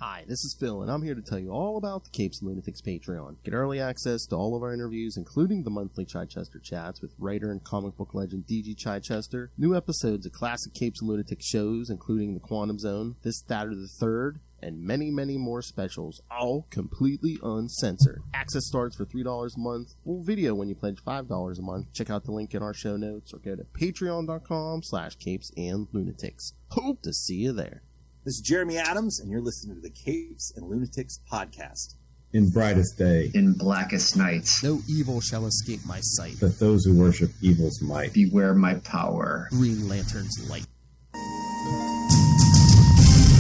Hi, this is Phil, and I'm here to tell you all about the Capes and Lunatics Patreon. Get early access to all of our interviews, including the monthly Chichester chats with writer and comic book legend D.G. Chichester, new episodes of classic Capes and Lunatics shows, including The Quantum Zone, This, That, or the Third, and many, many more specials, all completely uncensored. Access starts for $3 a month, full video when you pledge $5 a month. Check out the link in our show notes, or go to patreon.com/CapesandLunatics. Hope to see you there. This is Jeremy Adams, and you're listening to the Capes and Lunatics podcast. In brightest day, in blackest nights, no evil shall escape my sight, but those who worship evil's might. Beware my power. Green Lantern's light.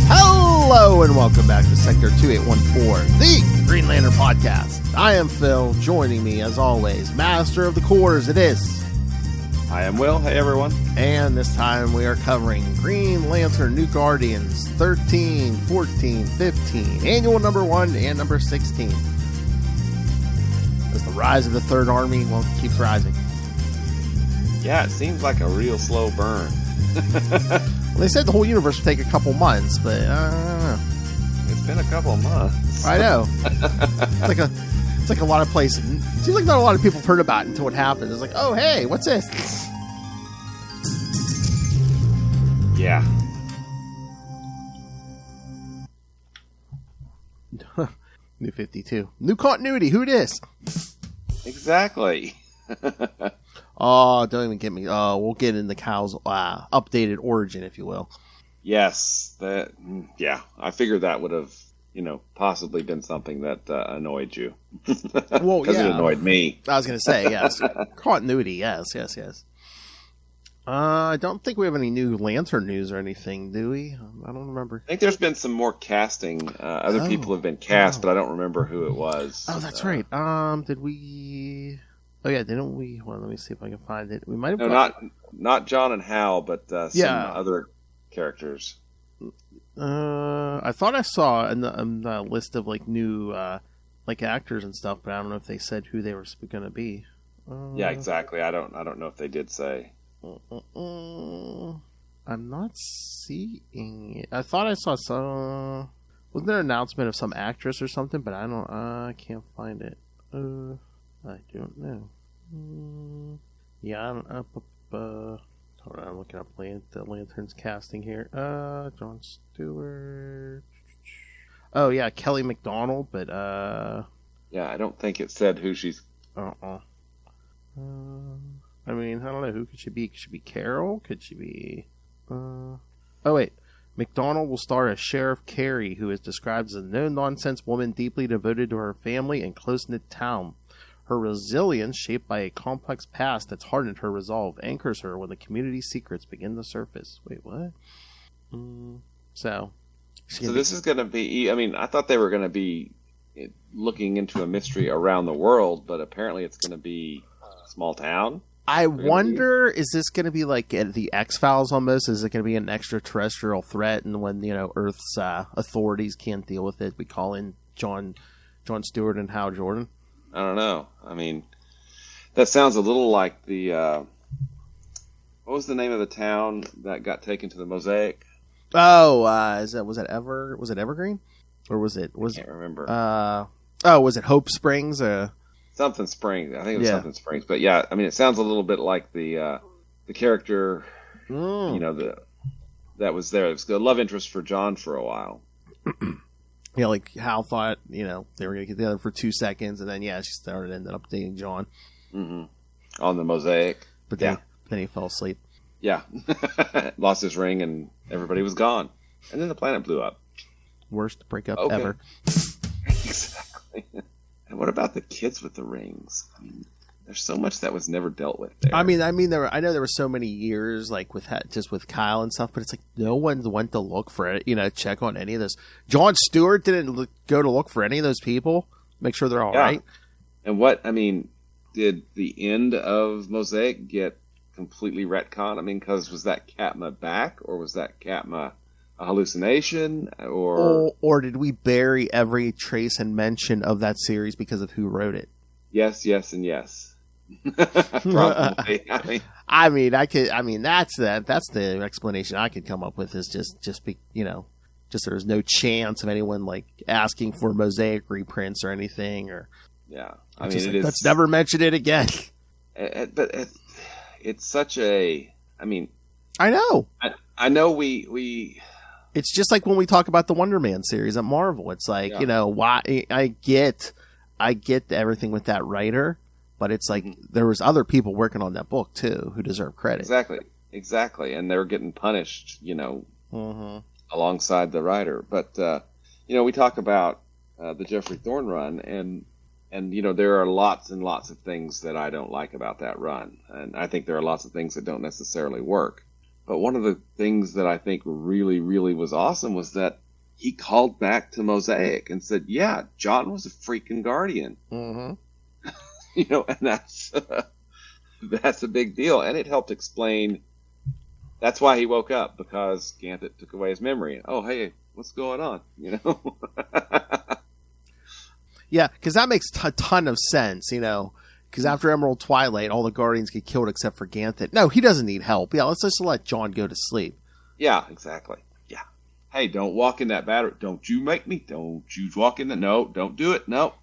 Hello, and welcome back to Sector 2814, the Green Lantern podcast. I am Phil. Joining me, as always, Master of the Quarters, it is. I am Will. Hey, everyone. And this time we are covering Green Lantern New Guardians 13, 14, 15, Annual number 1 and number 16. As the rise of the Third Army, well, keeps rising. Yeah, it seems like a real slow burn. Well, they said the whole universe would take a couple months, but I don't know. It's been a couple of months. I know. It's like a lot of places. It seems like not a lot of people have heard about it until it happens. It's like, oh, hey, what's this? Yeah. New 52. New continuity. Who dis? Exactly. Oh, don't even get me. Oh, we'll get into Kyle's updated origin, if you will. Yes. Yeah. I figured that would have, possibly been something that annoyed you. Well, because yeah. it annoyed me. I was going to say, yes. Continuity, yes. I don't think we have any new Lantern news or anything, do we? I don't remember. I think there's been some more casting. Other people have been cast, but I don't remember who it was. Oh, that's right. Did we... Oh, yeah, didn't we... Well, let me see if I can find it. We might have... No, not John and Hal, but some other characters. I thought I saw in the list of new actors and stuff, but I don't know if they said who they were going to be. Yeah, exactly. I don't know if they did say. I'm not seeing it. I thought I saw some. Wasn't there an announcement of some actress or something? But I can't find it. I don't know. Yeah, I don't know. Hold on, I'm looking up the Lantern's casting here. Jon Stewart. Oh yeah, Kelly MacDonald, but yeah, I don't think it said who she's. I mean, I don't know. Who could she be? Could she be Carol? Could she be? Oh wait, MacDonald will star as Sheriff Carey, who is described as a no-nonsense woman deeply devoted to her family and close-knit town. Her resilience, shaped by a complex past that's hardened her resolve, anchors her when the community's secrets begin to surface. Wait, what? So this is going to be... I mean, I thought they were going to be looking into a mystery around the world, but apparently it's going to be a small town. I wonder, is this going to be like the X-Files almost? Is it going to be an extraterrestrial threat, and when, Earth's authorities can't deal with it, we call in Jon Stewart and Hal Jordan? I don't know. I mean, that sounds a little like the what was the name of the town that got taken to the Mosaic? Oh, was it Evergreen, or was it? I can't remember. Was it Hope Springs? Something Springs. I think it was something Springs. But yeah, I mean, it sounds a little bit like the character, that was there. It was the love interest for John for a while. Yeah, like Hal thought, they were going to get together for 2 seconds, and then, she ended up dating John. Mm-hmm. On the Mosaic. But then he fell asleep. Yeah. Lost his ring, and everybody was gone. And then the planet blew up. Worst breakup ever. Exactly. And what about the kids with the rings? I mean, there's so much that was never dealt with there. I mean, I know there were so many years with Kyle and stuff, but it's like no one went to look for it, check on any of this. Jon Stewart didn't go to look for any of those people, make sure they're all right. And did the end of Mosaic get completely retconned? I mean, because was that Katma back, or was that Katma a hallucination, or did we bury every trace and mention of that series because of who wrote it? Yes, and yes. Probably. That's the explanation I could come up with, is just be, just there's no chance of anyone like asking for mosaic reprints or anything, or I mean, let's never mention it again. But it's such a. I mean, I know. I know we. It's just like when we talk about the Wonder Man series at Marvel. It's like why I get everything with that writer, but it's like there was other people working on that book too who deserve credit. Exactly, and they were getting punished, alongside the writer. But we talk about the Jeffrey Thorne run, and there are lots and lots of things that I don't like about that run, and I think there are lots of things that don't necessarily work. But one of the things that I think really, really was awesome was that he called back to Mosaic and said, "Yeah, John was a freaking Guardian." Mm-hmm. And that's a big deal, and it helped explain. That's why he woke up, because Ganthet took away his memory. Oh, hey, what's going on? Yeah, because that makes a ton of sense, because after Emerald Twilight, all the Guardians get killed except for Ganthet. No, he doesn't need help. Yeah, let's just let John go to sleep. Yeah, exactly. Yeah. Hey, don't walk in that battery. Don't you make me. Don't you walk in the. No, don't do it. No.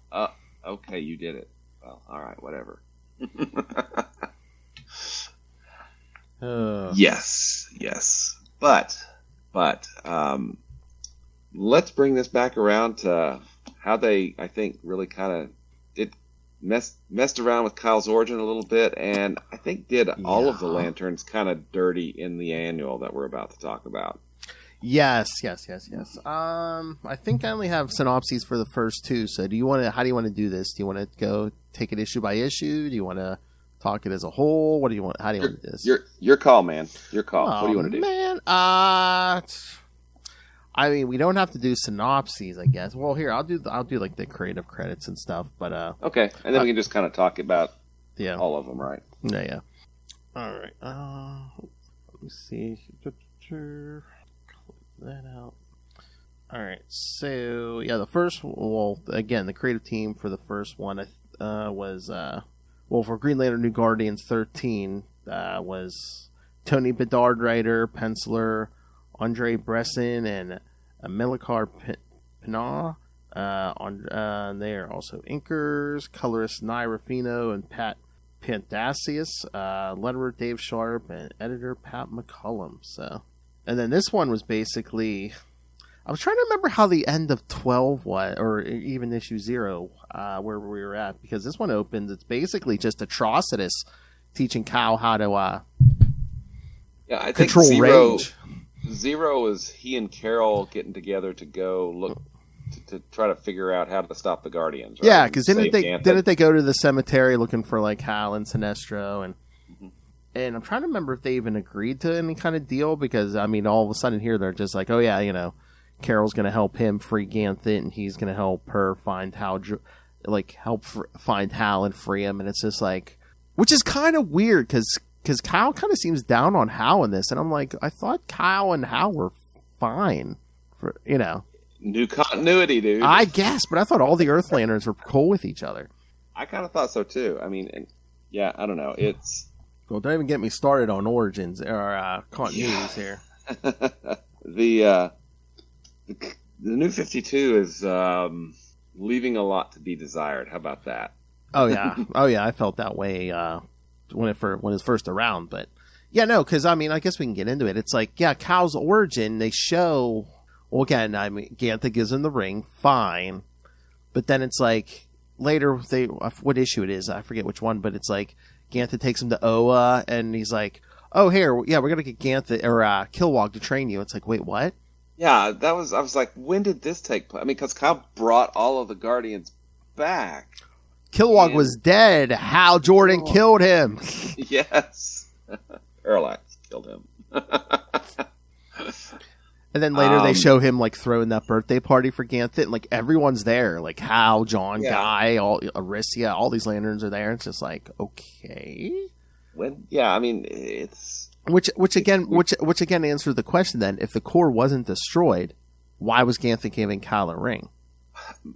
Okay, you did it. Well, all right, whatever. Yes. But let's bring this back around to how they, I think, really kind of messed around with Kyle's origin a little bit, and I think did all of the Lanterns kind of dirty in the annual that we're about to talk about. Yes. I think I only have synopses for the first two. So how do you want to do this? Do you want to go take it issue by issue? Do you want to talk it as a whole? What do you want? How do you want to do this? Your call, man. Your call. What do you want to do? Man, I mean, we don't have to do synopses, I guess. Well, here I'll do like the creative credits and stuff. But okay, and then we can just kind of talk about all of them, right? Yeah. All right. Let me see. Close that out. All right. So the first. Well, again, the creative team for the first one was for Green Lantern New Guardians 13 was Tony Bedard, writer, penciler, Andre Bresson, and Milikar Pinar. They are also inkers, colorist Nye Ruffino and Pat Pandasius, letterer Dave Sharp, and editor Pat McCullum. So, and then this one was basically, I was trying to remember how the end of 12 was, or even issue 0, where we were at, because this one opens, it's basically just Atrocitus teaching Kyle how to I think control range. Zero is he and Carol getting together to go look to try to figure out how to stop the Guardians. Right? Yeah, because didn't they go to the cemetery looking for like Hal and Sinestro, and I'm trying to remember if they even agreed to any kind of deal, because I mean all of a sudden here they're just like, oh yeah, Carol's going to help him free Ganthet, and he's going to help her find Hal, find Hal and free him, and it's just like, which is kind of weird because Kyle kind of seems down on Hal in this, and I'm like, I thought Kyle and Hal were fine, for new continuity, dude. I guess, but I thought all the Earth Lanterns were cool with each other. I kind of thought so too. I mean, yeah, I don't know. It's don't even get me started on origins or continuities here. The New 52 is leaving a lot to be desired. How about that? Oh yeah, I felt that way when it's first around, but because I mean, I guess we can get into it. It's like, Kyle's origin. They show, well, again, I mean, Ganthet gives him the ring, fine, but then it's like later what issue it is, I forget which one, but it's like Ganthet takes him to Oa, and he's like, oh, here, we're gonna get Ganthet or Kilowog to train you. It's like, wait, what? Yeah, I was like, when did this take place? I mean, because Kyle brought all of the Guardians back. Kilowog was dead. Hal Jordan killed him. Yes. Parallax killed him. And then later they show him like throwing that birthday party for Ganthet, and like everyone's there. Like Hal, John, Guy, Aricia, all these Lanterns are there. It's just like, okay. I mean, it's... Which again answers the question then, if the core wasn't destroyed, why was Ganthet giving Kyle a ring?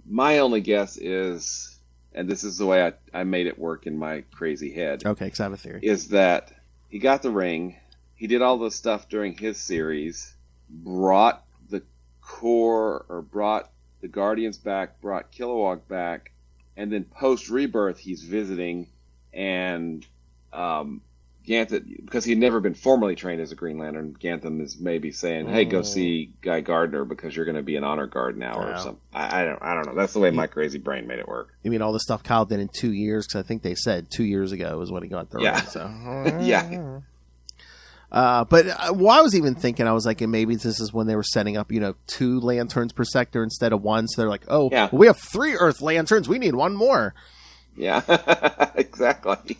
My only guess is, and this is the way I made it work in my crazy head. Okay, because I have a theory. Is that he got the ring, he did all the stuff during his series, brought the Corps or brought the Guardians back, brought Kilowog back, and then post Rebirth he's visiting, and Ganthet, because he'd never been formally trained as a Green Lantern, Gantham is maybe saying, "Hey, go see Guy Gardner because you're going to be an honor guard now," or something. I don't know. That's the way my crazy brain made it work. You mean all the stuff Kyle did in 2 years? Because I think they said 2 years ago was when he got the ring. So. Yeah. But I was even thinking, I was like, and maybe this is when they were setting up, 2 lanterns per sector instead of 1. So they're like, well, we have 3 Earth lanterns. We need 1 more. Yeah, exactly.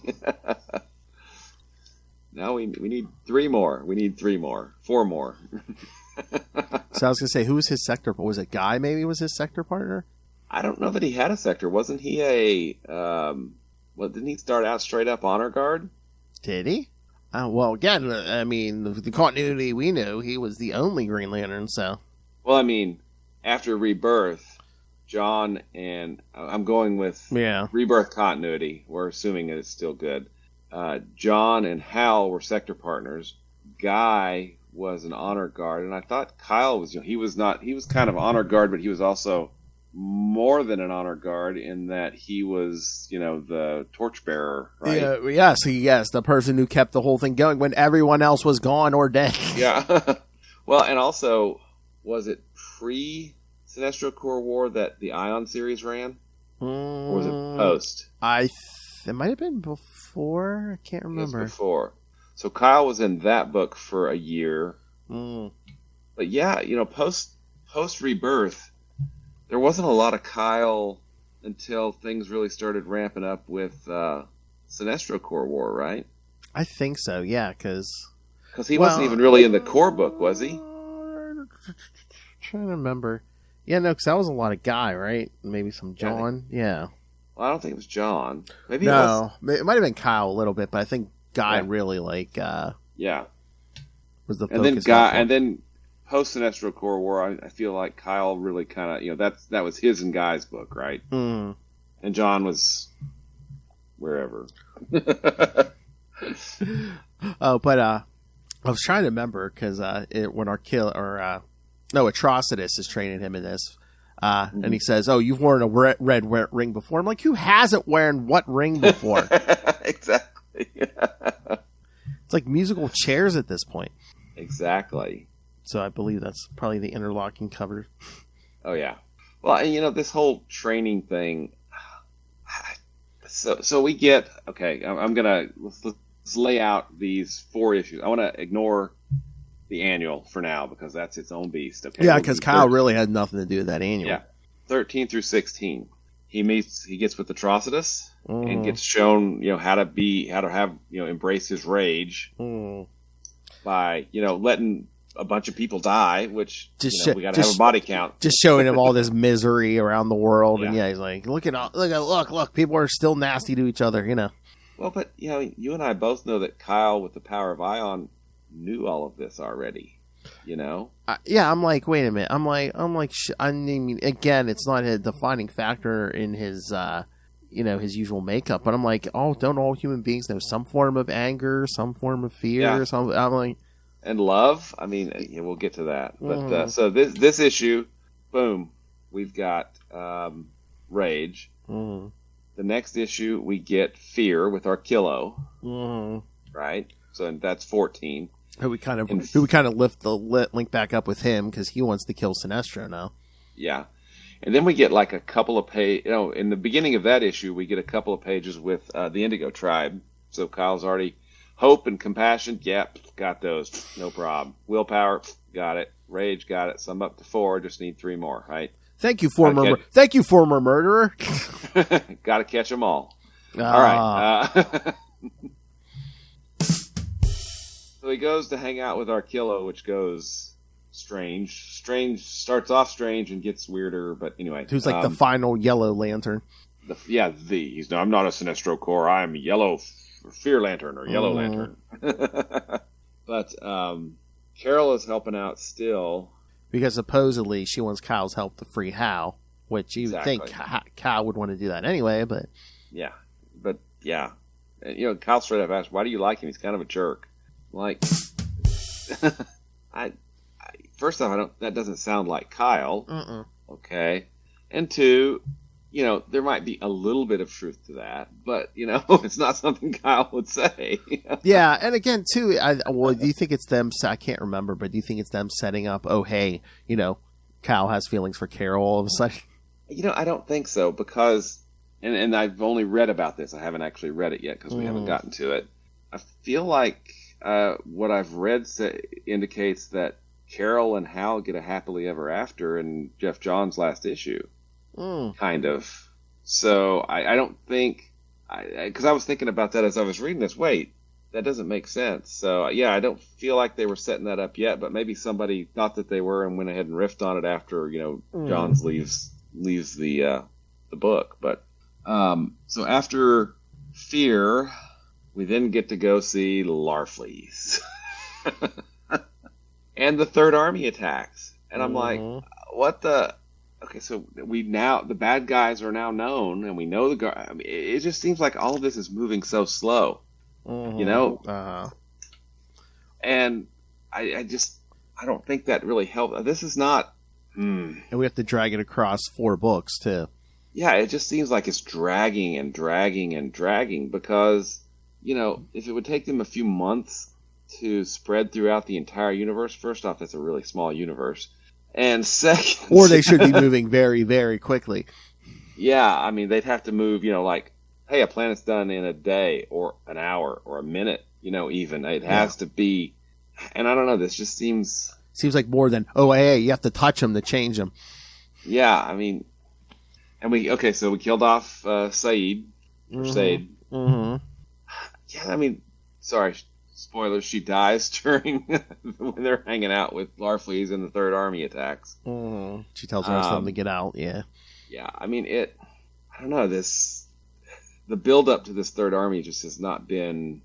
Now we need 3 more. We need 3 more. 4 more. So I was going to say, who was his sector? Was it Guy maybe was his sector partner? I don't know that he had a sector. Wasn't he didn't he start out straight up honor guard? Did he? Well, again, I mean, the continuity we knew, he was the only Green Lantern, so. Well, I mean, after Rebirth, John and I'm going with Rebirth continuity. We're assuming that it's still good. John and Hal were sector partners. Guy was an honor guard, and I thought Kyle was. He was kind of honor guard, but he was also more than an honor guard in that he was, the torchbearer, right? Yes, the person who kept the whole thing going when everyone else was gone or dead. Yeah. Well, and also, was it pre-Sinestro Corps War that the Ion series ran? Or was it post? It might have been before. I can't remember. It was before. So Kyle was in that book for a year. But yeah, post Rebirth, there wasn't a lot of Kyle until things really started ramping up with Sinestro Corps War, right? I think so, yeah, because he wasn't even really in the core book, was he? Trying to remember. Yeah, no, because that was a lot of Guy, right? Maybe some John. Yeah. Well, I don't think it was John. Maybe it might have been Kyle a little bit, but I think Guy really was the focus. And then Guy, and then post Sinestro Corps War, I feel like Kyle really kind of that was his and Guy's book, right? And John was wherever. But I was trying to remember because when Atrocitus is training him in this. And he says, "Oh, you've worn a red ring before." I'm like, "Who hasn't worn what ring before?" Exactly. It's like musical chairs at this point. Exactly. So I believe that's probably the interlocking cover. Oh yeah. Well, and this whole training thing. So we get okay. I'm gonna let's lay out these 4 issues. I want to ignore the annual for now because that's its own beast. Okay. Yeah, because Kyle really had nothing to do with that annual. Yeah. 13 through 16. He gets with Atrocitus and gets shown, how to have, embrace his rage by, letting a bunch of people die, which we got to have a body count. Just showing him all this misery around the world, and he's like, look, people are still nasty to each other, Well, but you and I both know that Kyle, with the power of Ion, knew all of this already. I'm like, wait a minute. I'm like, I mean, again, it's not a defining factor in his, his usual makeup. But I'm like, don't all human beings know some form of anger, some form of fear? Yeah. I'm like, and love. I mean, we'll get to that. But so this issue, boom, we've got rage. The next issue, we get fear with our Kilo, right? So that's 14. Who we kind of lift the link back up with him because he wants to kill Sinestro now. Yeah, and then we get like a couple of pages. In the beginning of that issue, we get a couple of pages with the Indigo Tribe. So Kyle's already hope and compassion. Yep, got those. No problem. Willpower, got it. Rage, got it. So I'm up to 4. Just need 3 more. Right. Thank you, former murderer. Got to catch them all. All right. So he goes to hang out with Arkillo, which goes strange. Starts off strange and gets weirder, but anyway. Who's like the final Yellow Lantern. I'm not a Sinestro Corps. I'm Yellow Fear Lantern or Yellow Lantern. But Carol is helping out still. Because supposedly she wants Kyle's help to free Hal, which you would think Kyle would want to do that anyway, but... Yeah. And, Kyle straight up asked, why do you like him? He's kind of a jerk. Like, first off, that doesn't sound like Kyle. Mm-mm. Okay. And two, there might be a little bit of truth to that, but, it's not something Kyle would say. Yeah, and again, too, do you think it's them, I can't remember, but do you think it's them setting up, oh, hey, Kyle has feelings for Carol all of a sudden? I don't think so, because, and I've only read about this, I haven't actually read it yet because we haven't gotten to it. I feel like what I've read indicates that Carol and Hal get a happily ever after in Jeff Johns' last issue. Kind of. So I don't think, because I was thinking about that as I was reading this. Wait, that doesn't make sense. So yeah, I don't feel like they were setting that up yet, but maybe somebody thought that they were and went ahead and riffed on it after Johns leaves the book. But so after Fear, we then get to go see Larfleeze. And the Third Army attacks. And I'm like, what the... Okay, so the bad guys are now known, and we know it just seems like all of this is moving so slow. Uh-huh. And I don't think that really helped. This is not... And we have to drag it across 4 books, too. Yeah, it just seems like it's dragging and dragging and dragging because, if it would take them a few months to spread throughout the entire universe, first off, that's a really small universe. And second... Or they should be moving very, very quickly. Yeah, I mean, they'd have to move, like, hey, a planet's done in a day or an hour or a minute, even. It has to be... And I don't know, this just seems... Seems like more than, oh, hey, you have to touch them to change them. Yeah, I mean... And we killed off Saeed. Or Said. Mm-hmm. Yeah, I mean, sorry, spoilers, she dies during when they're hanging out with Larfleeze and the Third Army attacks. Mm-hmm. She tells her them to get out, yeah. Yeah, I mean, I don't know, the build-up to this Third Army just has not been...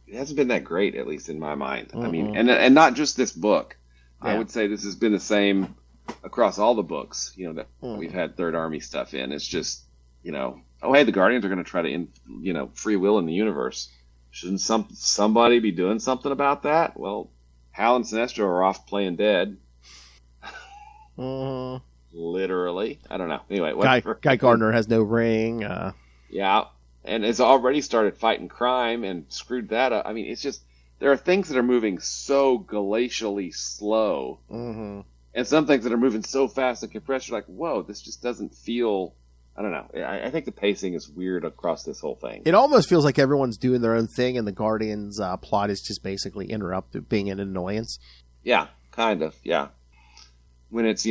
It hasn't been that great, at least in my mind. I mean, and not just this book. Yeah. I would say this has been the same across all the books, that we've had Third Army stuff in. It's just, oh, hey, the Guardians are going to try to, free will in the universe. Shouldn't somebody be doing something about that? Well, Hal and Sinestro are off playing dead. Literally. I don't know. Anyway, whatever. Guy Gardner has no ring. Yeah, and has already started fighting crime and screwed that up. I mean, it's just, there are things that are moving so glacially slow. Mm-hmm. And some things that are moving so fast and compressed, you're like, whoa, this just doesn't feel... I don't know. I think the pacing is weird across this whole thing. It almost feels like everyone's doing their own thing, and the Guardians' plot is just basically interrupted, being an annoyance. Yeah, kind of, yeah. When it's,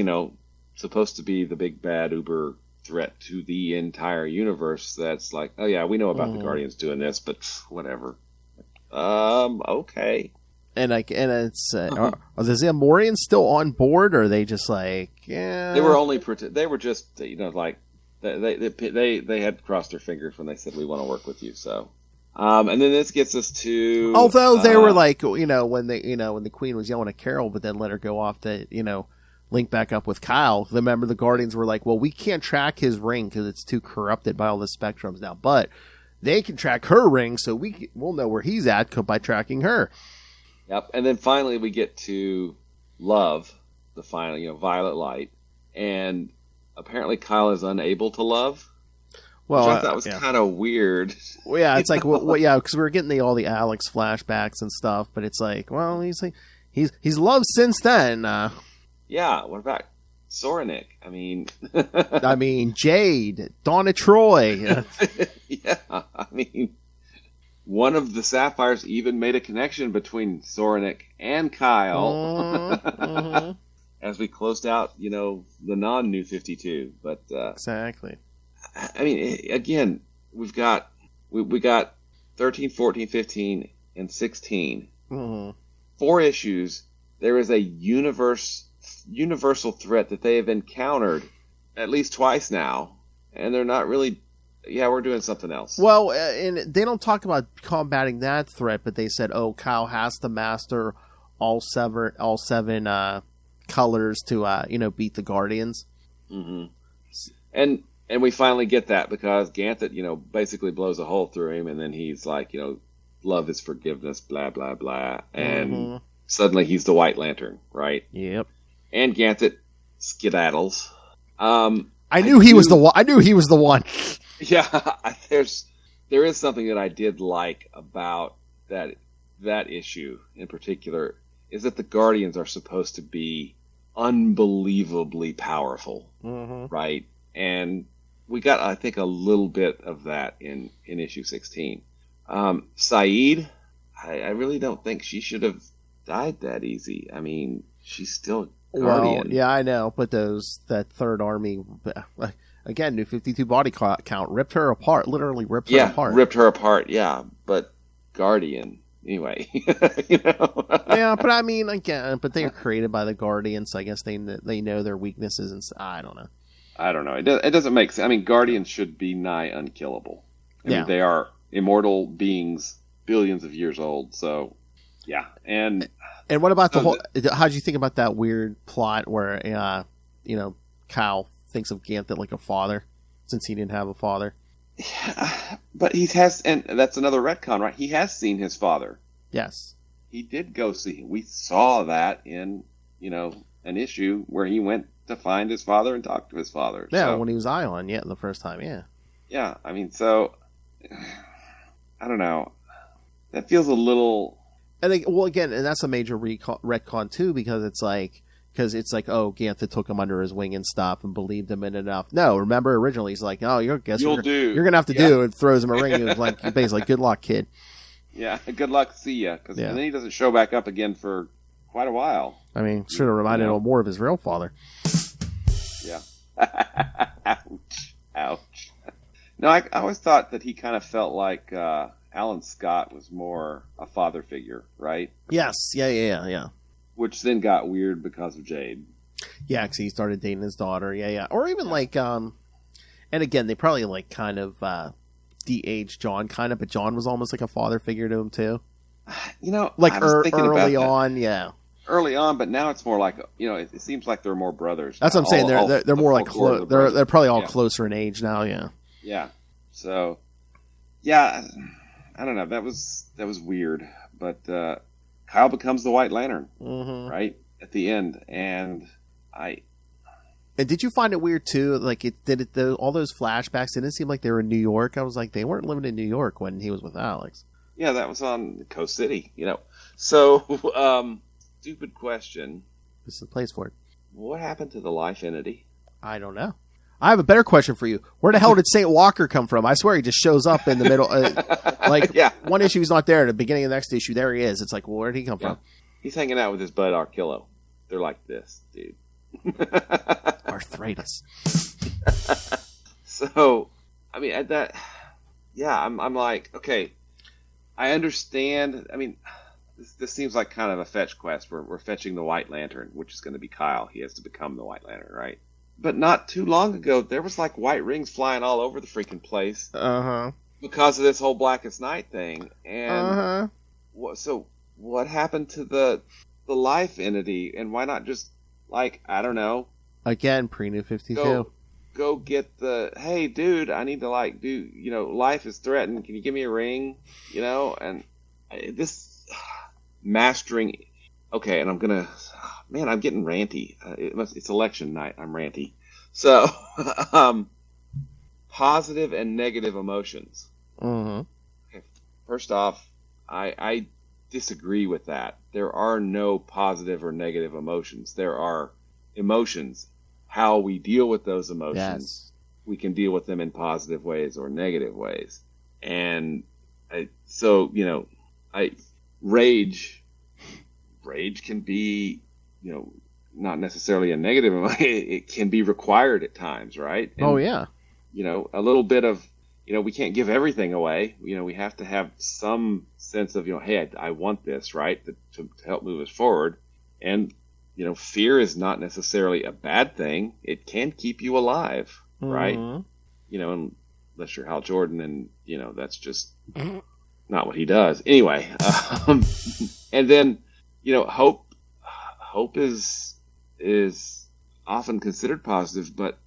supposed to be the big bad uber threat to the entire universe, that's like, oh yeah, we know about the Guardians doing this, but whatever. Okay. And it's are the Zamorians still on board, or are they just like, yeah? They were only they were just like they had crossed their fingers when they said we want to work with you. So, and then this gets us to although they were like when the Queen was yelling at Carol, but then let her go off to link back up with Kyle. Remember the Guardians were like, well, we can't track his ring because it's too corrupted by all the spectrums now, but they can track her ring, so we'll know where he's at by tracking her. Yep, and then finally we get to Love, the final, Violet Light, and apparently Kyle is unable to love. Well, which I thought was kind of weird. Well, yeah, it's like, yeah, because we were getting all the Alex flashbacks and stuff, but it's like, well, he's loved since then. Yeah, what about Soranik? I mean, Jade, Donna Troy. Yeah, I mean, one of the Sapphires even made a connection between Soranik and Kyle as we closed out, the non-New 52. But exactly. I mean, again, we got 13, 14, 15, and 16. 4 issues. There is a universal threat that they have encountered at least twice now, and they're not really. Yeah, we're doing something else. Well, and they don't talk about combating that threat, but they said, "Oh, Kyle has to master all seven colors to beat the Guardians." Mm-hmm. And we finally get that because Ganthet, basically blows a hole through him, and then he's like, love is forgiveness, blah blah blah, and suddenly he's the White Lantern, right? Yep. And Ganthet skedaddles. I knew he was the one. I knew he was the one. Yeah, there is something that I did like about that issue in particular, is that the Guardians are supposed to be unbelievably powerful, right? And we got, I think, a little bit of that in issue 16. Saeed, I really don't think she should have died that easy. I mean, she's still a Guardian. Well, yeah, I know, but that Third Army, again, new 52 body count, ripped her apart, literally ripped her apart. Yeah, ripped her apart, yeah, but Guardian, anyway, you know? Yeah, but I mean, again, but they are created by the Guardians, so I guess they know their weaknesses, and I don't know. It doesn't make sense. I mean, Guardians should be nigh unkillable. I mean, they are immortal beings, billions of years old, so, yeah, and what about the whole? How'd you think about that weird plot where, Kyle thinks of Ganthet like a father, since he didn't have a father? Yeah, but he has, and that's another retcon, right? He has seen his father. Yes, he did go see him. We saw that in an issue where he went to find his father and talk to his father. Yeah, when he was Ion, the first time, yeah. Yeah, I mean, so I don't know. That feels a little. And again, and that's a major retcon too, because it's like, oh, Ganthet took him under his wing and stuff and believed him in enough. No, remember originally he's like, oh, you're gonna have to do, and throws him a ring. And like basically, good luck, kid. Yeah, good luck, see ya. Because then he doesn't show back up again for quite a while. I mean, should have reminded him more of his real father. Yeah. Ouch. No, I always thought that he kind of felt like Alan Scott was more a father figure, right? Yes. Yeah. Which then got weird because of Jade. Yeah, because he started dating his daughter. Yeah. Or even and again, they probably like kind of de-aged John, kind of, but John was almost like a father figure to him too. Like early on, yeah. Early on, but now it's more like it seems like they're more brothers. That's what I'm saying. They're more like close. They're probably all closer in age now. Yeah. Yeah. So, yeah, I don't know. That was weird, but Kyle becomes the White Lantern, right at the end, and did you find it weird too? Like all those flashbacks didn't seem like they were in New York. I was like, they weren't living in New York when he was with Alex. Yeah, that was on Coast City. So. Stupid question. This is the place for it. What happened to the Life Entity? I don't know. I have a better question for you. Where the hell did St. Walker come from? I swear he just shows up in the middle. One issue he's not there. At the beginning of the next issue, there he is. It's like, well, where did he come from? He's hanging out with his bud Arkillo. They're like this, dude. Arthritis. So, I mean, at that, I'm like, okay, I understand. I mean, this seems like kind of a fetch quest. We're fetching the White Lantern, which is going to be Kyle. He has to become the White Lantern, right? But not too long ago, there was like white rings flying all over the freaking place. Because of this whole Blackest Night thing. And so what happened to the Life Entity? And why not just, like, I don't know. Again, pre-New 52. Go get hey, dude, I need to, like, life is threatened. Can you give me a ring? And this... mastering, okay, and I'm getting ranty. It's election night. I'm ranty. So, positive and negative emotions. Okay, first off, I disagree with that. There are no positive or negative emotions. There are emotions. How we deal with those emotions, we can deal with them in positive ways or negative ways. And rage can be, not necessarily a negative. It can be required at times, right? And, a little bit of, we can't give everything away. We have to have some sense of, hey, I want this, right, to help move us forward. And, fear is not necessarily a bad thing. It can keep you alive, right? Unless you're Hal Jordan, and, that's just not what he does. Anyway, and then, hope is often considered positive, but,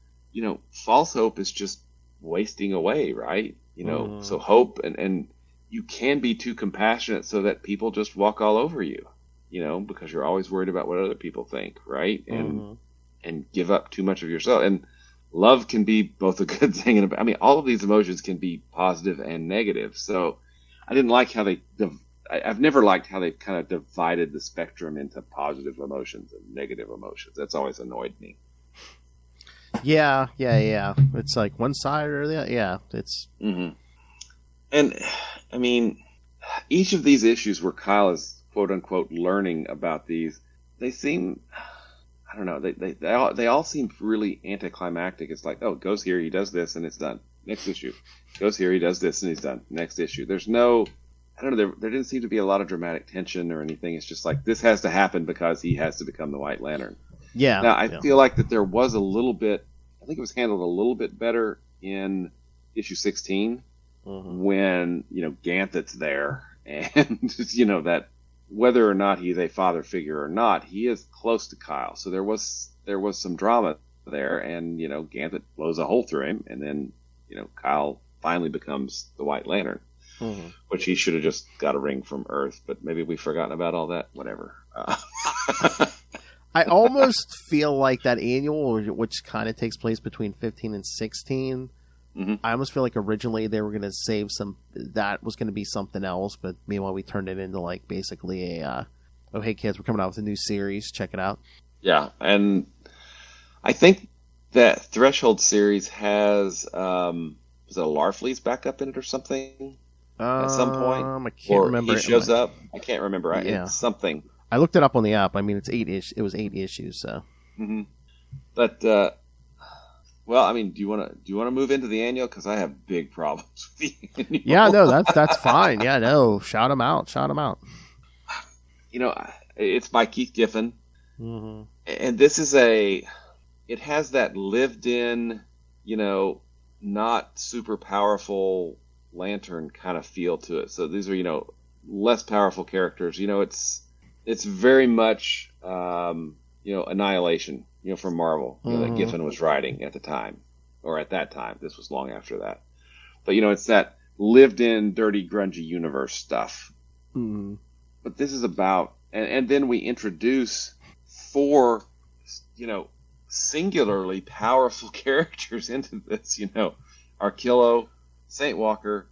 false hope is just wasting away, right? So hope, and you can be too compassionate so that people just walk all over you. because you're always worried about what other people think, right? And give up too much of yourself. And love can be both a good thing and all of these emotions can be positive and negative. So I didn't like how I've never liked how they've kind of divided the spectrum into positive emotions and negative emotions. That's always annoyed me. Yeah. It's like one side or the other. Yeah, it's. Mm-hmm. And each of these issues where Kyle is quote unquote learning about these, they seem, I don't know, they all seem really anticlimactic. It's like, oh, goes here, he does this, and it's done. Next issue, goes here, he does this, and he's done. Next issue. There's no, I don't know, there didn't seem to be a lot of dramatic tension or anything. It's just like, this has to happen because he has to become the White Lantern. Yeah. Now, I feel like that there was a little bit, I think it was handled a little bit better in issue 16 when, Ganthet's there and, that whether or not he's a father figure or not, he is close to Kyle. So there was some drama there and, Ganthet blows a hole through him and then, Kyle finally becomes the White Lantern, which he should have just got a ring from Earth, but maybe we've forgotten about all that. Whatever. I almost feel like that annual, which kind of takes place between 15 and 16, I almost feel like originally they were going to save that was going to be something else, but meanwhile we turned it into like basically oh hey kids, we're coming out with a new series, check it out. Yeah, and I think that Threshold series has, was it a Larfleeze backup in it or something at some point? I can't remember. He shows up. I can't remember. It's something. I looked it up on the app. It's 8 It was 8 issues. So. But do you want to move into the annual? Because I have big problems with the annual. Yeah, no, that's fine. Yeah, no, shout them out. It's by Keith Giffen, and this is it has that lived-in, not super powerful Lantern kind of feel to it. So these are, less powerful characters. It's very much, Annihilation, from Marvel, that Giffen was writing at the time, or at that time. This was long after that. But, it's that lived-in, dirty, grungy universe stuff. But this is about, and then we introduce 4, singularly powerful characters into this, Arkillo, Saint Walker,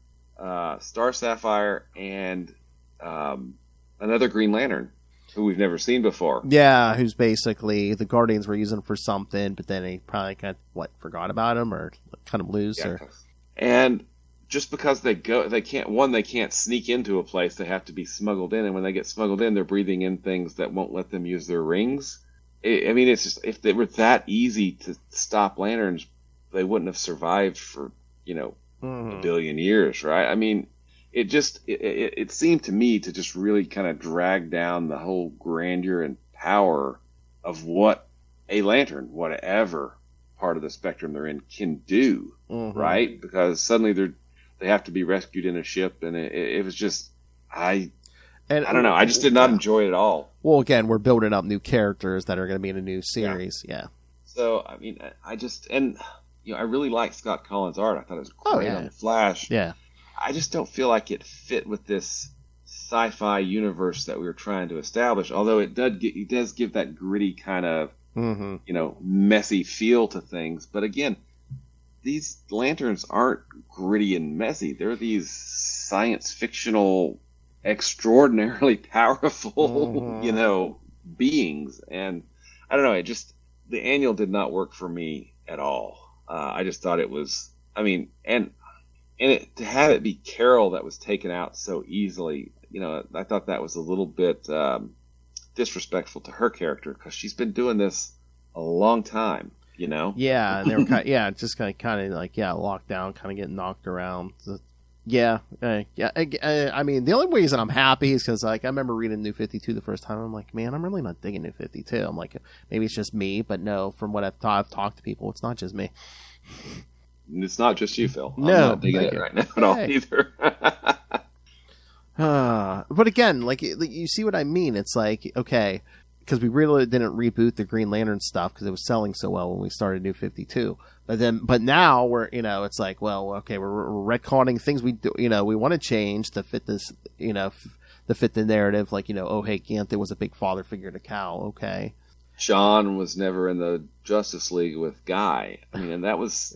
Star Sapphire, and another Green Lantern who we've never seen before. Yeah, who's basically the Guardians were using for something, but then they probably forgot about him or cut him loose. Yeah. And just because they can't sneak into a place, they have to be smuggled in, and when they get smuggled in, they're breathing in things that won't let them use their rings. It's just, if they were that easy to stop Lanterns, they wouldn't have survived for, a billion years, right? It seemed to me to just really kind of drag down the whole grandeur and power of what a Lantern, whatever part of the spectrum they're in, can do, right? Because suddenly they have to be rescued in a ship, and it was just, I don't know, I just did not enjoy it at all. Well, again, we're building up new characters that are going to be in a new series, yeah. So, I really liked Scott Collins' art. I thought it was great on the Flash. Yeah. I just don't feel like it fit with this sci-fi universe that we were trying to establish. Although it does give that gritty kind of, messy feel to things. But again, these Lanterns aren't gritty and messy. They're these science fictional, extraordinarily powerful, beings. And I don't know. The annual did not work for me at all. I just thought it was, and to have it be Carol that was taken out so easily, I thought that was a little bit disrespectful to her character, because she's been doing this a long time, Yeah, and they were just kind of locked down, kind of getting knocked around. The only reason I'm happy is because I remember reading New 52 the first time. I'm like, man, I'm really not digging New 52. I'm like, maybe it's just me, but no, from what I've talked to people, it's not just me. It's not just you, Phil. No, I'm not digging it right now at all either. But again, you see what I mean? It's like, okay, because we really didn't reboot the Green Lantern stuff because it was selling so well when we started New 52. But now we're, it's like, well, okay, we're retconning things we do, we want to change to fit this, fit the narrative. Like, oh, hey, Ganthet was a big father figure to Cal. Okay. John was never in the Justice League with Guy. I mean, and that was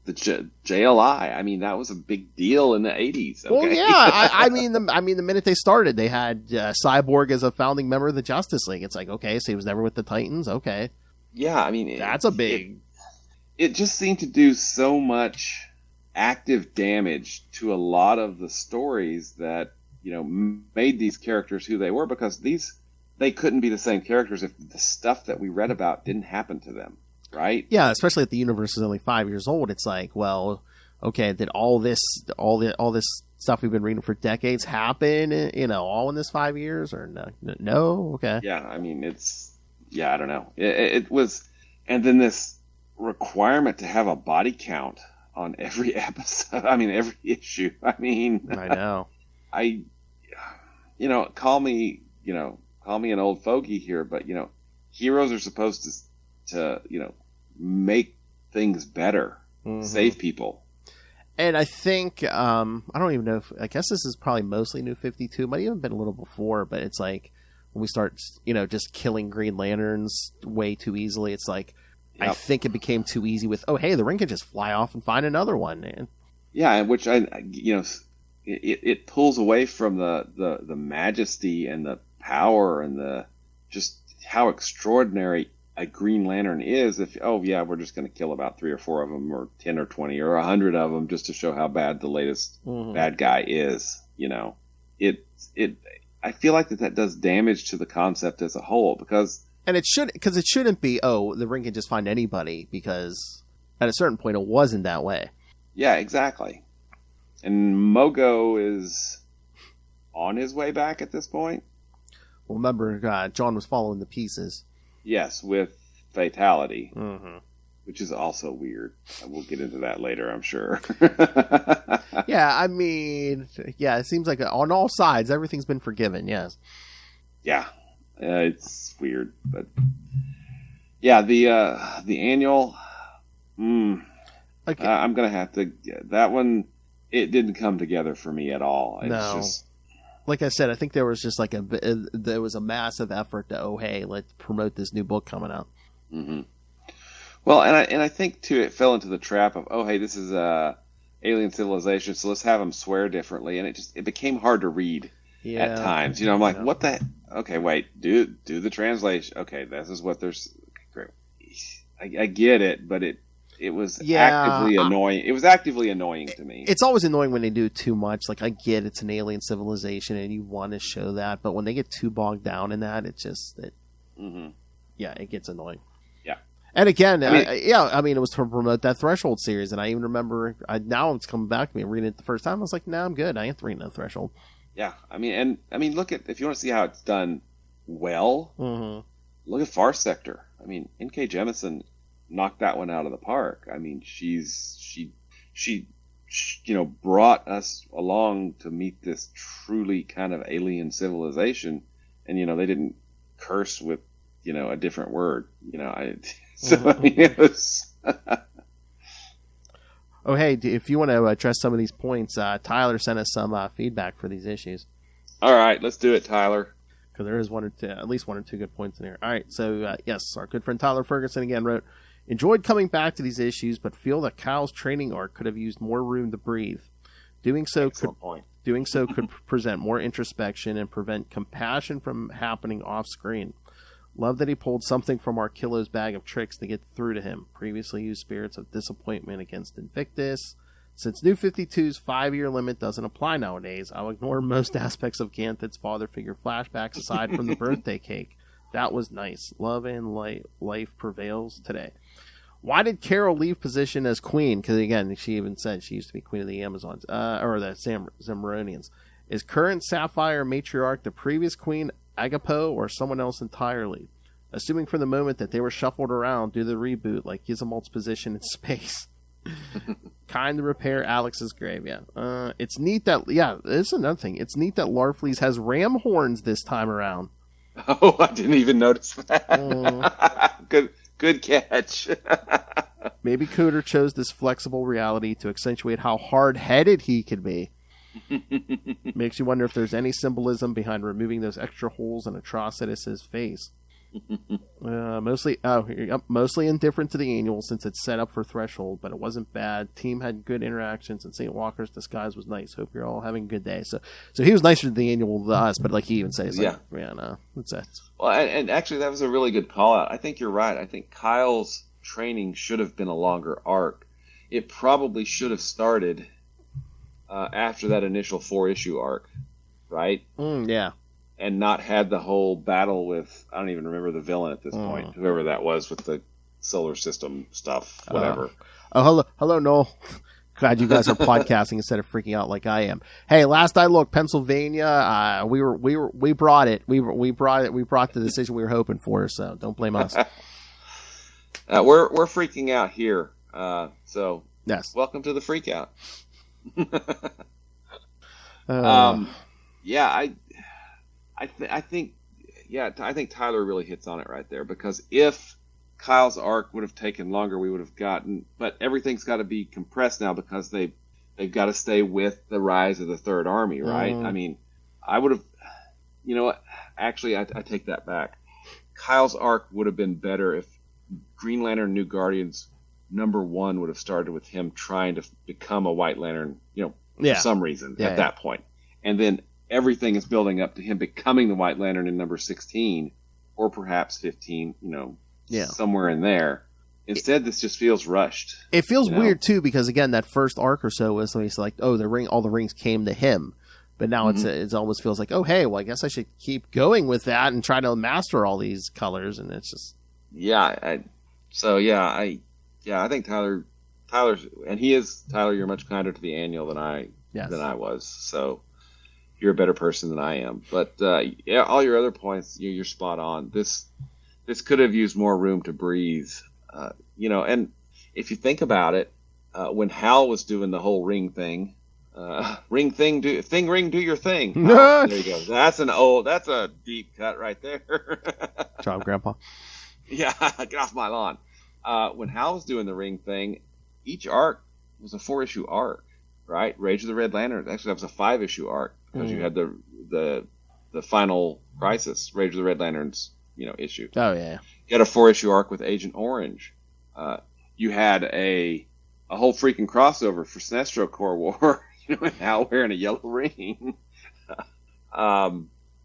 the JLI. I mean, that was a big deal in the 80s. Okay? Well, yeah. I mean, the minute they started, they had Cyborg as a founding member of the Justice League. It's like, okay, so he was never with the Titans. Okay. Yeah, I mean, that's a big. It just seemed to do so much active damage to a lot of the stories that made these characters who they were, because they couldn't be the same characters if the stuff that we read about didn't happen to them, right? Yeah, especially if the universe is only 5 years old. It's like, well, okay, did all this stuff we've been reading for decades happen, all in this 5 years, or no? Okay. Yeah, I mean, I don't know. It was, and then this requirement to have a body count on every episode. I mean, every issue. I mean, I know. Call me an old fogey here, but heroes are supposed to make things better, save people. And I think I don't even know I guess this is probably mostly New 52. Might even been a little before, but it's like when we start just killing Green Lanterns way too easily. It's like, yep. I think it became too easy with, oh hey, the Ring can just fly off and find another one, man. Yeah, which it pulls away from the majesty and the power and the just how extraordinary a Green Lantern is. If we're just going to kill about 3 or 4 of them, or 10 or 20 or 100 of them, just to show how bad the latest bad guy is. I feel like that does damage to the concept as a whole, because it shouldn't be, the Ring can just find anybody, because at a certain point it wasn't that way. Yeah, exactly. And Mogo is on his way back at this point. Well, remember, John was following the pieces. Yes, with Fatality, which is also weird. We'll get into that later, I'm sure. Yeah, I mean, it seems like on all sides, everything's been forgiven, yes. Yeah, it's weird. But yeah, the annual, okay. I'm going to have to, that one, it didn't come together for me at all. It's just, like I said, I think there was just like there was a massive effort to, let's promote this new book coming out. Mm-hmm. Well, and I think too, it fell into the trap of, this is alien civilization, so let's have them swear differently, and it became hard to read at times. I'm like, what the? Okay, wait, do the translation. Okay, this is what there's. Great, I get it, but it was actively annoying. It was actively annoying to me. It's always annoying when they do too much. Like, I get it's an alien civilization and you want to show that, but when they get too bogged down in that, it gets annoying. Yeah. And again, I mean, it was to promote that Threshold series, and I even remember, now it's coming back to me. I'm reading it the first time. I was like, I'm good. I ain't reading that Threshold. Yeah. I mean, look at, if you want to see how it's done well, look at Far Sector. I mean, N.K. Jemisin knocked that one out of the park. I mean, she brought us along to meet this truly kind of alien civilization, and they didn't curse with a different word. I mean, it was. Oh, hey, if you want to address some of these points, Tyler sent us some feedback for these issues. All right, let's do it, Tyler. Because there is at least one or two good points in here. All right, so yes, our good friend Tyler Ferguson again wrote, enjoyed coming back to these issues, but feel that Kyle's training arc could have used more room to breathe. Doing so could present more introspection and prevent compassion from happening off screen. Love that he pulled something from Arkillo's bag of tricks to get through to him. Previously used spirits of disappointment against Invictus. Since New 52's 5-year limit doesn't apply nowadays, I'll ignore most aspects of Ganthet's father figure flashbacks aside from the birthday cake. That was nice. Love and life prevails today. Why did Carol leave position as queen? Because again, she even said she used to be queen of the Amazons, or the Zamoronians. Is current Sapphire matriarch the previous queen Agapo or someone else entirely? Assuming for the moment that they were shuffled around due to the reboot, like Gizmolt's position in space. Kind to repair Alex's grave, it's neat that, this is another thing. It's neat that Larfleeze has ram horns this time around. Oh, I didn't even notice that. Good catch. Maybe Cooter chose this flexible reality to accentuate how hard-headed he could be. Makes you wonder if there's any symbolism behind removing those extra holes in Atrocitus's face. Mostly indifferent to the annual since it's set up for Threshold, but it wasn't bad. Team had good interactions, and St. Walker's disguise was nice. Hope you're all having a good day. So he was nicer to the annual than us, but like he even says, like, yeah, no, that's it. Well, and actually that was a really good call out. I think you're right. I think Kyle's training should have been a longer arc. It probably should have started after that initial 4-issue arc, right? Yeah. And not had the whole battle with, I don't even remember the villain at this point, whoever that was with the solar system stuff, whatever. Hello, Noel. Glad you guys are podcasting instead of freaking out like I am. Hey, last I looked, Pennsylvania, we brought it. We brought the decision we were hoping for. So don't blame us. We're freaking out here. So yes, welcome to the freak out. I think Tyler really hits on it right there, because if Kyle's arc would have taken longer, we would have gotten, but everything's got to be compressed now because they've got to stay with the rise of the Third Army, right? I mean, I would have, you know what? Actually, I take that back. Kyle's arc would have been better if Green Lantern New Guardians #1 would have started with him trying to become a White Lantern, for some reason at that point. And then everything is building up to him becoming the White Lantern in number 16 or perhaps 15, somewhere in there. Instead, this just feels rushed. It feels weird too, because again, that first arc or so was like, oh, all the rings came to him. But now it almost feels like, oh, hey, well, I guess I should keep going with that and try to master all these colors. And it's just, I think Tyler's, and he is, Tyler, you're much kinder to the annual than I was. So you're a better person than I am. But all your other points, you're spot on. This could have used more room to breathe. And if you think about it, when Hal was doing the whole ring thing, ring thing, do your thing. There you go. That's a deep cut right there. Job, Grandpa. Yeah, get off my lawn. When Hal was doing the ring thing, each arc was a 4-issue arc, right? Rage of the Red Lanterns. Actually, that was a 5-issue arc because you had the final Crisis, Rage of the Red Lanterns, issue. Oh yeah. You had a 4-issue arc with Agent Orange. You had a whole freaking crossover for Sinestro Corps War. And Hal wearing a yellow ring.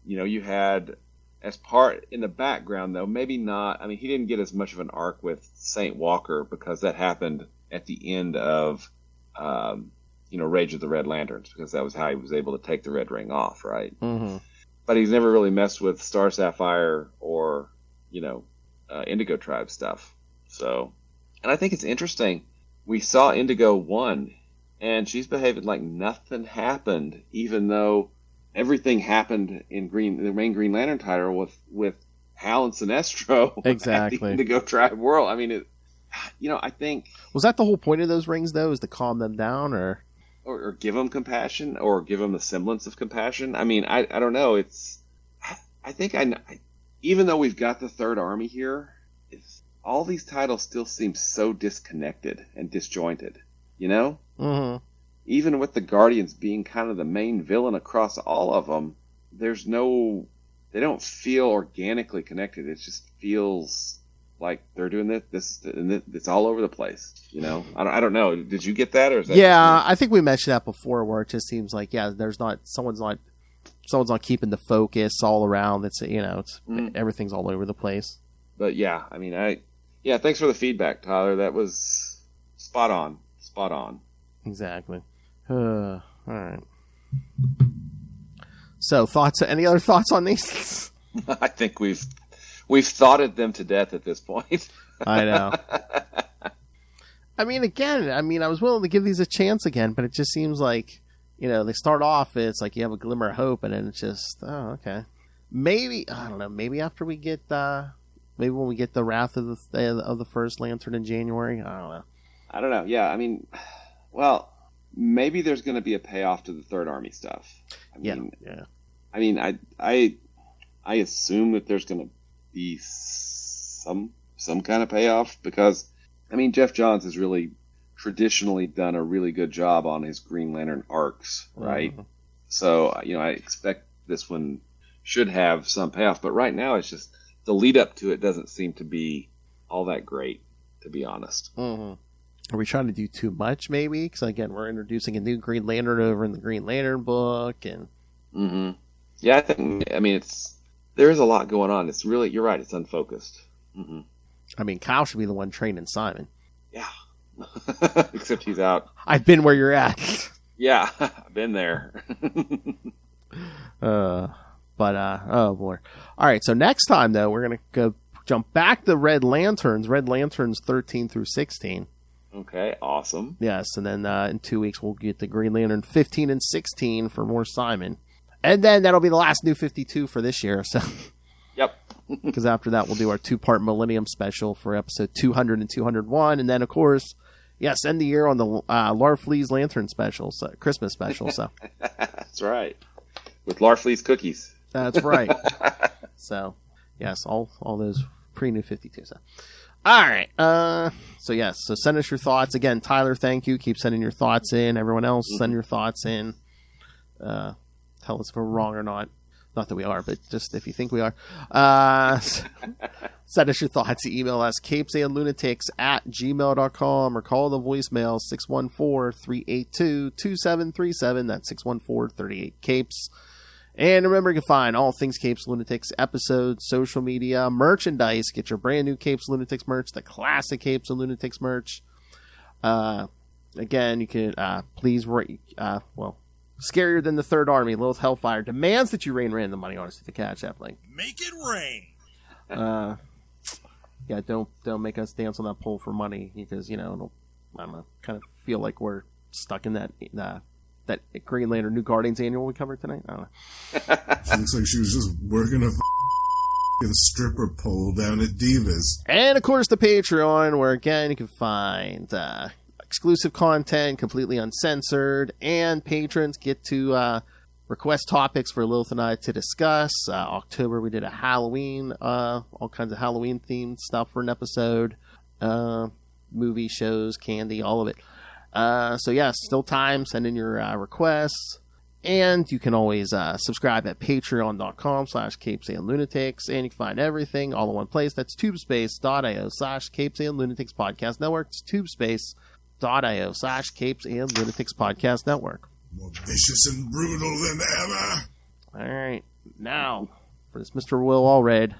You had as part in the background, though, maybe not. I mean, he didn't get as much of an arc with St. Walker because that happened at the end of, Rage of the Red Lanterns, because that was how he was able to take the red ring off, right? Mm-hmm. But he's never really messed with Star Sapphire or, Indigo Tribe stuff. So, and I think it's interesting. We saw Indigo 1, and she's behaving like nothing happened, even though everything happened in the main Green Lantern title with Hal and Sinestro. Exactly. At the Indigo Tribe world. I mean, I think... Was that the whole point of those rings, though, is to calm them down, or give them compassion, or give them the semblance of compassion? I mean, I don't know. I think even though we've got the Third Army here, all these titles still seem so disconnected and disjointed, Mm-hmm. Even with the Guardians being kind of the main villain across all of them, they don't feel organically connected. It just feels like they're doing this, and it's all over the place. I don't know. Did you get that, or is that? Yeah, I think we mentioned that before, where it just seems like someone's not keeping the focus all around. It's everything's all over the place. But yeah, I mean, thanks for the feedback, Tyler. That was spot on. Exactly. All right. So, any other thoughts on these? I think we've thoughted them to death at this point. I know. I was willing to give these a chance again, but it just seems like, they start off, it's like you have a glimmer of hope, and then it's just, oh, okay. Maybe, I don't know, maybe after we get, maybe when we get the Wrath of the First Lantern in January, I don't know. Yeah, I mean, well, maybe there's going to be a payoff to the Third Army stuff. I mean, I assume that there's going to be some kind of payoff, because, I mean, Jeff Johns is really traditionally done a really good job on his Green Lantern arcs, right? Mm-hmm. So, I expect this one should have some payoff, but right now it's just the lead up to it doesn't seem to be all that great, to be honest. Mm-hmm. Are we trying to do too much, maybe? Because, again, we're introducing a new Green Lantern over in the Green Lantern book. And mm-hmm. Yeah, there is a lot going on. It's really, you're right, it's unfocused. Mm-hmm. I mean, Kyle should be the one training Simon. Yeah. Except he's out. I've been where you're at. Yeah, I've been there. Oh boy. All right, so next time, though, we're going to go jump back to Red Lanterns 13 through 16. Okay, awesome. Yes, and then in 2 weeks we'll get the Green Lantern 15 and 16 for more Simon. And then that'll be the last New 52 for this year. So, yep. Because after that we'll do our 2-part Millennium special for episode 200 and 201. And then, of course, yes, end the year on the Larfleeze Lantern special, so, Christmas special. So that's right. With Larfleeze cookies. That's right. So, yes, all those pre-New 52. So. All right. So send us your thoughts. Again, Tyler, thank you. Keep sending your thoughts in. Everyone else, send your thoughts in. Tell us if we're wrong or not. Not that we are, but just if you think we are. Send us your thoughts. Email us, CapesandLunatics@gmail.com, or call the voicemail 614-382-2737. That's 614-38-CAPES. And remember, you can find all things Capes Lunatics, episodes, social media, merchandise. Get your brand new Capes Lunatics merch, the classic Capes and Lunatics merch. Again, you can please rate, Scarier Than the Third Army, Lilith Hellfire demands that you rain random money on us to the Cash App link. Make it rain. Yeah, don't make us dance on that pole for money, because I don't know, kind of feel like we're stuck in that Green Lantern New Guardians annual we covered tonight. I don't know. She looks like she was just working a stripper pole down at Divas. And of course the Patreon, where again you can find exclusive content, completely uncensored, and patrons get to request topics for Lilith and I to discuss. October we did a Halloween, all kinds of Halloween themed stuff for an episode. Movie, shows, candy, all of it. So yes, still time. Send in your requests. And you can always subscribe at patreon.com/CapesandLunatics. And you can find everything all in one place. That's tubespace.io/CapesandLunatics Podcast Network. It's tubespace.io/CapesandLunatics Podcast Network. More vicious and brutal than ever. All right. Now, for this Mr. Will Allred,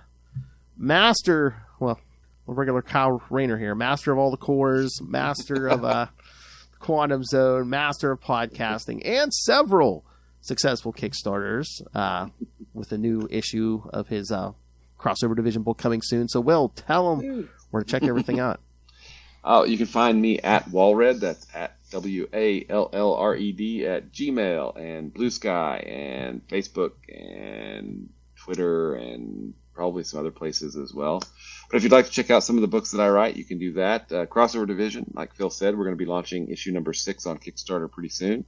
regular Kyle Rayner here, master of all the cores, master of Quantum Zone, master of podcasting, and several successful Kickstarters with a new issue of his crossover division book coming soon. So, Will, tell them where to check everything out. Oh, you can find me at Walred. That's at WALLRED at Gmail and Blue Sky and Facebook and Twitter and probably some other places as well. But if you'd like to check out some of the books that I write, you can do that. Crossover Division, like Phil said, we're going to be launching issue number 6 on Kickstarter pretty soon.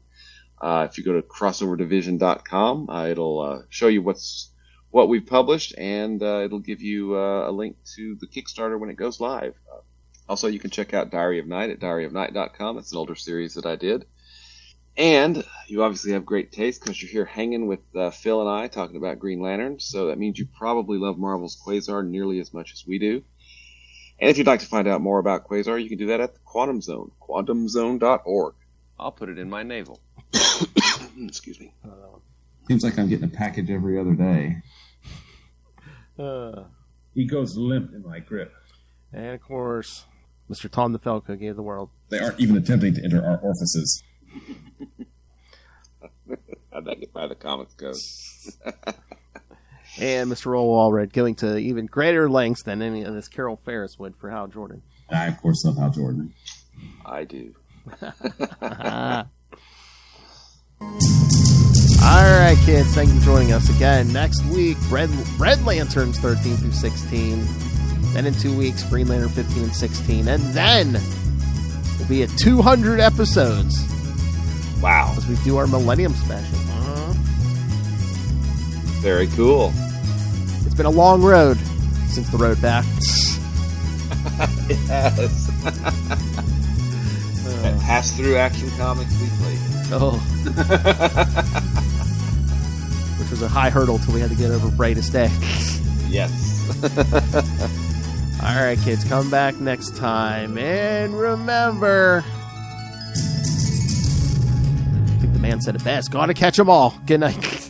If you go to crossoverdivision.com, it'll show you what we've published, and it'll give you a link to the Kickstarter when it goes live. Also, you can check out Diary of Night at diaryofnight.com. It's an older series that I did. And you obviously have great taste because you're here hanging with Phil and I talking about Green Lantern. So that means you probably love Marvel's Quasar nearly as much as we do. And if you'd like to find out more about Quasar, you can do that at the Quantum Zone, quantumzone.org. I'll put it in my navel. Excuse me. Seems like I'm getting a package every other day. He goes limp in my grip. And of course, Mr. Tom DeFalco gave the world. They aren't even attempting to enter our orifices. How'd that get by the comics go? And Mr. Roll Allred going to even greater lengths than any of this Carol Ferris would for Hal Jordan. I, of course, love Hal Jordan. I do. All right, kids. Thank you for joining us again. Next week, Red Lanterns 13 through 16. Then in 2 weeks, Green Lantern 15 and 16. And then we'll be at 200 episodes. Wow. As we do our Millennium special. Very cool. It's been a long road since the road back. Yes. Pass Through Action Comics Weekly. Oh. Which was a high hurdle till we had to get over Brightest Day. Yes. All right, kids, come back next time. And remember, I think the man said it best. Gotta catch 'em all. Good night.